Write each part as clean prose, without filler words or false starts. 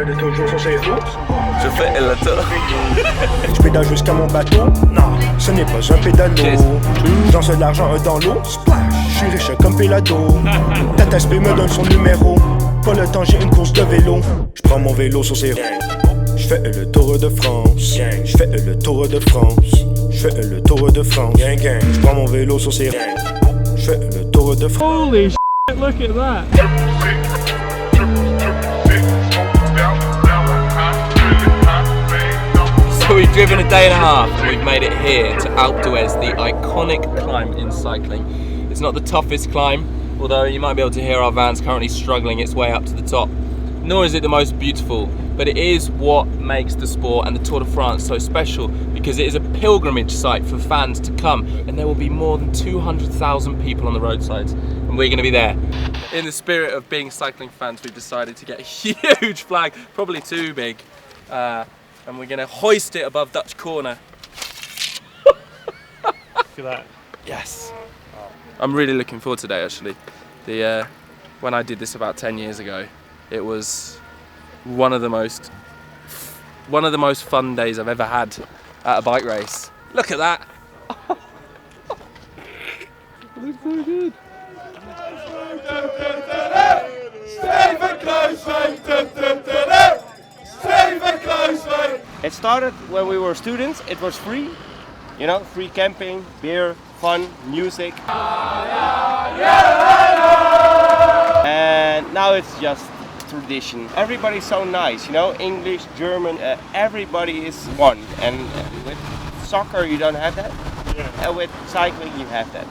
Elle est toujours sur ses routes. Je fais le tour. Je pédale jusqu'à mon bateau. Non, ce n'est pas un pédalo. Je lance de l'argent dans l'eau. Splash, je suis riche comme Pelado. Tata SP me donne son numéro. Pas le temps, j'ai une course de vélo. Je prends mon vélo sur ses roues. Je fais le tour de France. Je fais le tour de France. Je fais le tour de France. Je prends mon vélo sur ses roues. Je fais le tour de France. Holy shit, look at that. So we've driven a day and a half and we've made it here to Alpe d'Huez, the iconic climb in cycling. It's not the toughest climb, although you might be able to hear our van's currently struggling its way up to the top. Nor is it the most beautiful, but it is what makes the sport and the Tour de France so special, because it is a pilgrimage site for fans to come, and there will be more than 200,000 people on the roadsides, and we're going to be there. In the spirit of being cycling fans, we've decided to get a huge flag, probably too big, and we're going to hoist it above Dutch Corner. Look at that. Yes. I'm really looking forward to today, actually. When I did this about 10 years ago, it was one of the most fun days I've ever had at a bike race. Look at that. Looks so good. It started when we were students. It was free, you know, free camping, beer, fun, music. And now it's just tradition. Everybody's so nice, you know, English, German, everybody is one. And with soccer you don't have that. Yeah. And with cycling you have that.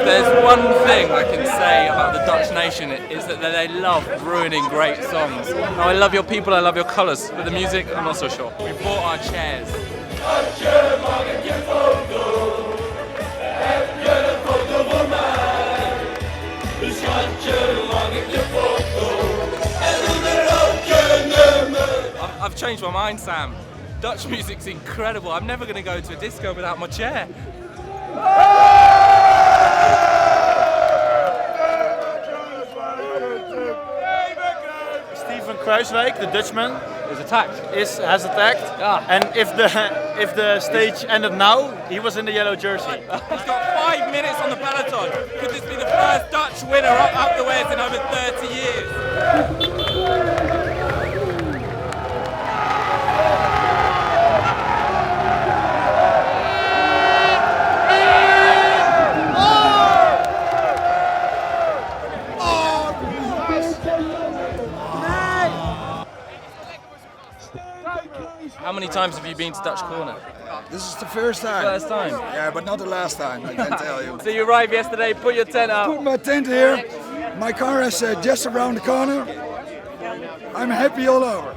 There's one thing I can say about the Dutch nation, is that they love ruining great songs. Now, I love your people, I love your colours, but the music, I'm not so sure. We bought our chairs. I've changed my mind, Sam. Dutch music's incredible. I'm never going to go to a disco without my chair. Kruiswijk, the Dutchman, Is attacked. has attacked, and if the stage ended now, he was in the yellow jersey. He's got 5 minutes on the peloton. Could this be the first Dutch winner up Alpe d'Huez in over 30 years? How many times have you been to Dutch Corner? This is the first time. First time. Yeah, but not the last time, I can tell you. So you arrived yesterday, put your tent up. Put my tent here. My car is just around the corner. I'm happy all over.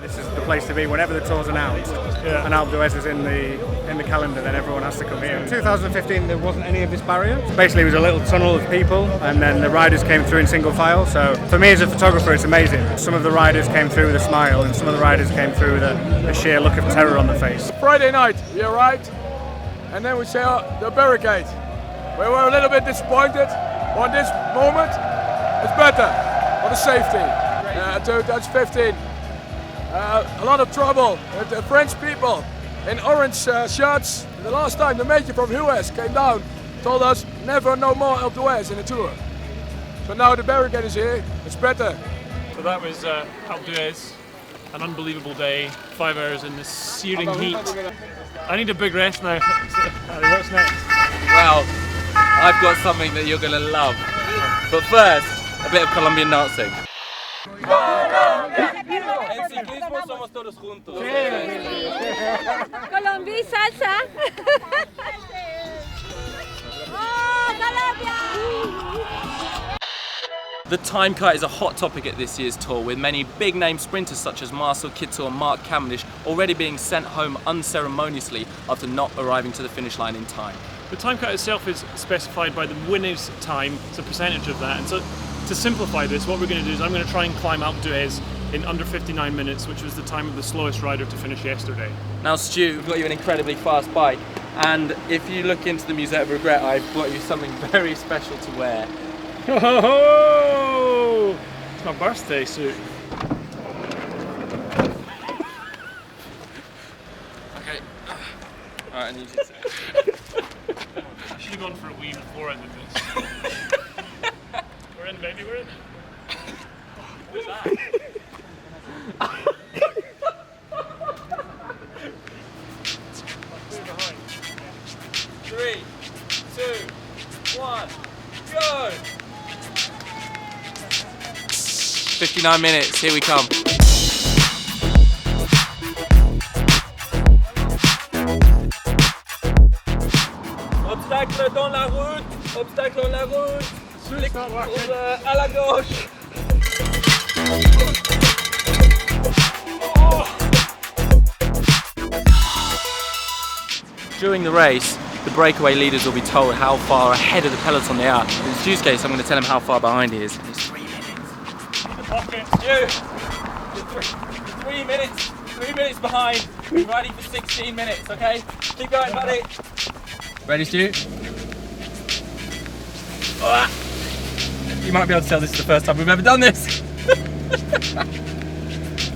This is the place to be whenever the tour's announced. Yeah. And Alpe d'Huez is in the calendar, then everyone has to come here. In 2015 there wasn't any of this barrier. Basically it was a little tunnel of people, and then the riders came through in single file. So for me as a photographer it's amazing. Some of the riders came through with a smile, and some of the riders came through with a sheer look of terror on the face. Friday night we arrived, and then we saw the barricade. We were a little bit disappointed. On this moment it's better for the safety. 2015. A lot of trouble with the French people in orange shirts. The last time the major from HUEZ came down, told us never no more Alpe d'Huez in the tour. So now the barricade is here, it's better. So that was Alpe d'Huez, an unbelievable day, 5 hours in the searing heat. I need a big rest now. What's next? Well, I've got something that you're going to love. But first, a bit of Colombian dancing. En ciclismo somos todos juntos. Colombia y salsa. Oh, Colombia! The time cut is a hot topic at this year's tour, with many big name sprinters such as Marcel Kittel and Mark Cavendish already being sent home unceremoniously after not arriving to the finish line in time. The time cut itself is specified by the winner's time, it's a percentage of that. And so to simplify this, what we're going to do is I'm going to try and climb Alpe d'Huez in under 59 minutes, which was the time of the slowest rider to finish yesterday. Now Stu, we've got you an incredibly fast bike. And if you look into the Museum of Regret, I've brought you something very special to wear. Oh, it's my birthday suit. Okay. Alright, I need you to say. I should have gone for a wee before I did this. We're in, baby, we're in. What was that? Three, two, one, go! 59 minutes, here we come. Obstacle dans la route, obstacle dans la route. À la gauche. During the race, the breakaway leaders will be told how far ahead of the peloton they are. In Stu's case, I'm going to tell him how far behind he is. It's 3 minutes. Stu, you're 3 minutes behind. You're riding for 16 minutes, okay? Keep going, buddy. Ready, Stu? You might be able to tell this is the first time we've ever done this.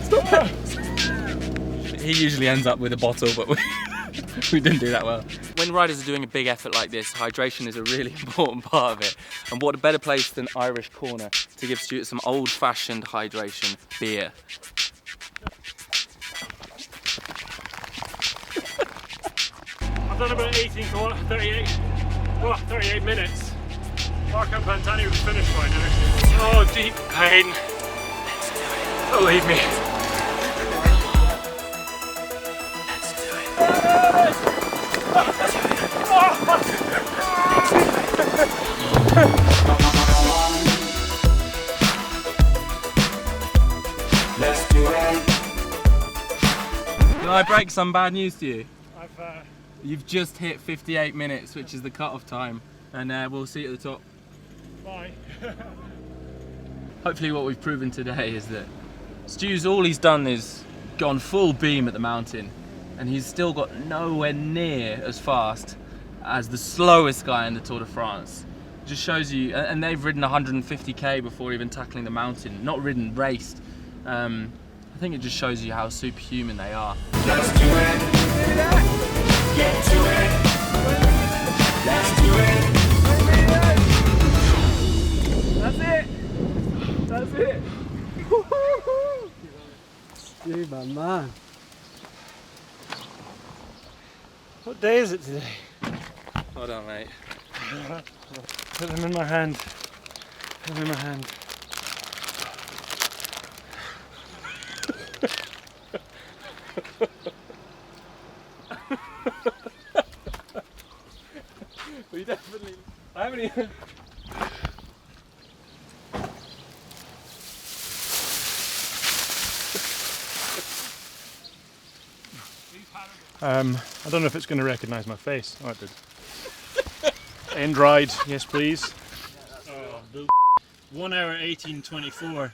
Stop. He usually ends up with a bottle, but we didn't do that well. When riders are doing a big effort like this, hydration is a really important part of it. And what a better place than Irish Corner to give Stuart some old-fashioned hydration beer. I've done about 38 minutes. Marco Pantani was finished by now. Oh, deep pain. Believe me. Let's do it. Can I break some bad news to you? You've just hit 58 minutes, which is the cut-off time, and we'll see you at the top. Bye. Hopefully what we've proven today is that Stu's all he's done is gone full beam at the mountain, and he's still got nowhere near as fast as the slowest guy in the Tour de France. It just shows you, and they've ridden 150k before even tackling the mountain, not ridden, raced. I think it just shows you how superhuman they are. Let's do it. Get to it. Let's do it. That's it. That's it. You, my man. What day is it today? Hold on, mate. Put them in my hand. Put them in my hand. We definitely. I haven't even. I don't know if it's going to recognise my face. Oh, it did. End ride, yes please. Oh, 1 hour 18:24.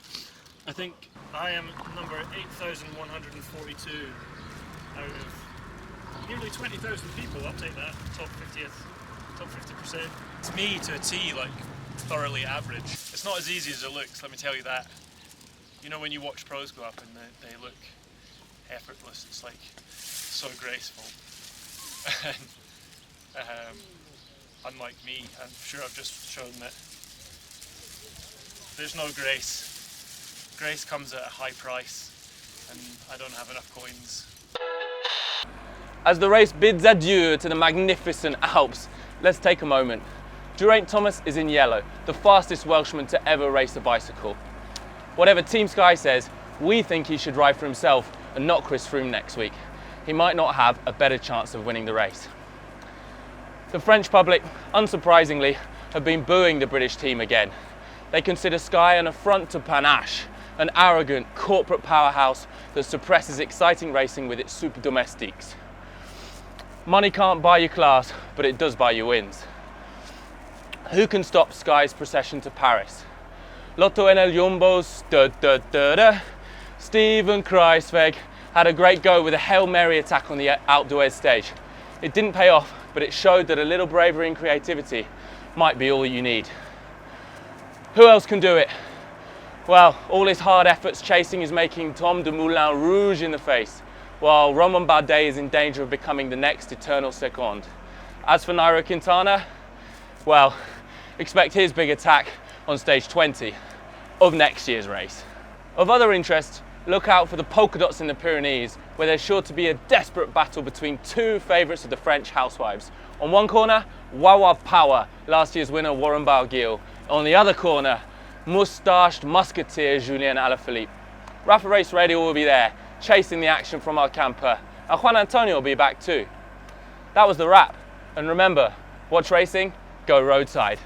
I think I am number 8,142 out of nearly 20,000 people. I'll take that. Top 50%. It's me to a T, like thoroughly average. It's not as easy as it looks, let me tell you that. You know when you watch pros go up and they look effortless, it's like so graceful. And unlike me, I'm sure I've just shown that there's no grace. Grace comes at a high price, and I don't have enough coins. As the race bids adieu to the magnificent Alps, let's take a moment. Geraint Thomas is in yellow, the fastest Welshman to ever race a bicycle. Whatever Team Sky says, we think he should ride for himself and not Chris Froome next week. He might not have a better chance of winning the race. The French public, unsurprisingly, have been booing the British team again. They consider Sky an affront to panache, an arrogant corporate powerhouse that suppresses exciting racing with its super domestiques. Money can't buy you class, but it does buy you wins. Who can stop Sky's procession to Paris? Lotto en el Jumbos, Steven Kruijswijk had a great go with a Hail Mary attack on the Alpe d'Huez stage. It didn't pay off, but it showed that a little bravery and creativity might be all that you need. Who else can do it? Well, all his hard efforts chasing is making Tom de Moulin Rouge in the face, while Romain Bardet is in danger of becoming the next Eternal Second. As for Nairo Quintana, well, expect his big attack on stage 20 of next year's race. Of other interest, look out for the polka dots in the Pyrenees, where there's sure to be a desperate battle between two favourites of the French housewives. On one corner, Wawa Power, last year's winner Warren Barguil. On the other corner, moustached musketeer Julien Alaphilippe. Rapha Race Radio will be there, chasing the action from our camper, and Juan Antonio will be back too. That was the wrap, and remember, watch racing, go roadside.